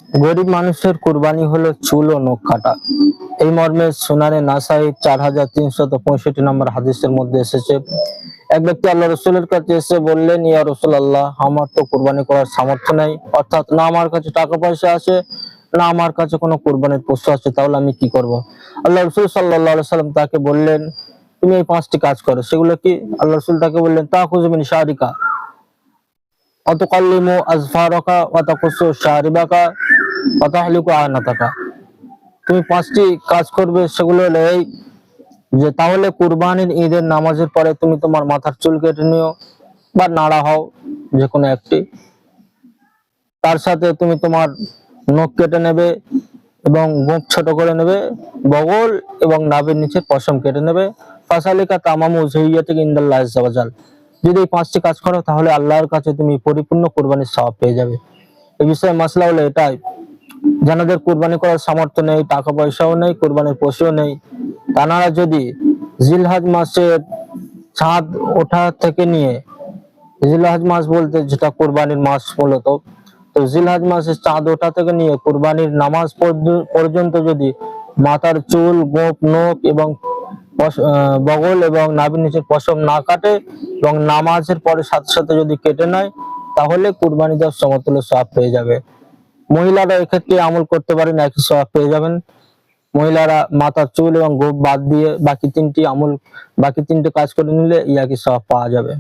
গরিব মানুষের কুরবানি হলো চুল ও নখ কাটা। এই মর্মে সুনানে নাসাই 4365 নম্বর হাদিসের মধ্যে এসেছে, এক ব্যক্তি আল্লাহ রসুলের কাছে এসে বললেন, ইয়া রাসূলুল্লাহ, আমার তো কুরবানি করার সামর্থ্য নাই, অর্থাৎ না আমার কাছে টাকা পয়সা আছে, না আমার কাছে কোনো কুরবানির পশু আছে, তাহলে আমি কি করব? আল্লাহ রসুল সাল্লাল্লাহু আলাইহি সাল্লাম তাকে বললেন, তুমি এই 5টি কাজ করো। সেগুলো কি? আল্লাহ রসুল তাকে বললেন, তাখুযু মিন শারিকা ওয়া তুকাল্লিমু আযফারাকা ওয়া তাকুসু শারিবাকা ওয়া তাহলিকু আনাতাকা। তুমি 5টি কাজ করবে, সেগুলো হলো এই যে, তাহলে কুরবানির ঈদের নামাজের পরে তুমি তোমার মাথার চুল কেটে নিও বা নাড়া হও, যে কোনো একটি। তার সাথে তুমি তোমার নখ কেটে নেবে এবং গোঁফ ছোট করে নেবে, বগল এবং নাভির নিচে পশম কেটে নেবে। ফাসালিকা তামামু উযহিয়াতিকা ইনদাল্লাহি আযজা ওয়া জাল। যদি এই 5টি কাজ করো, তাহলে আল্লাহর কাছে তুমি পরিপূর্ণ কুরবানির সওয়াব পেয়ে যাবে। এই বিষয়ে মাসলা হলো এটাই, যাদের কুরবানি করার সামর্থ্য নেই, টাকা পয়সাও নেই, কুরবানির পশুও নেই, তারা যদি জিলহজ মাসের চাঁদ ওঠা থেকে নিয়ে, জিলহজ মাস বলতে যেটা কুরবানির মাস মূলত, তো জিলহজ মাসের চাঁদ ওঠা থেকে নিয়ে কুরবানির নামাজ পর্যন্ত যদি মাথার চুল, গোঁফ, নখ এবং বগল এবং নাভির নিচের পশম না কাটে এবং নামাজের পরে সাথে সাথে যদি কেটে নেয়, তাহলে কুরবানি দেওয়ার সমতুল্য সওয়াব পেয়ে যাবে। মহিলারা এক্ষেত্রে আমল করতে পারেন, একই সওয়াব পেয়ে যাবেন। মহিলারা মাথার চুল এবং গোঁফ বাদ দিয়ে বাকি 3টি কাজ করে নিলে একই সওয়াব পাওয়া যাবে।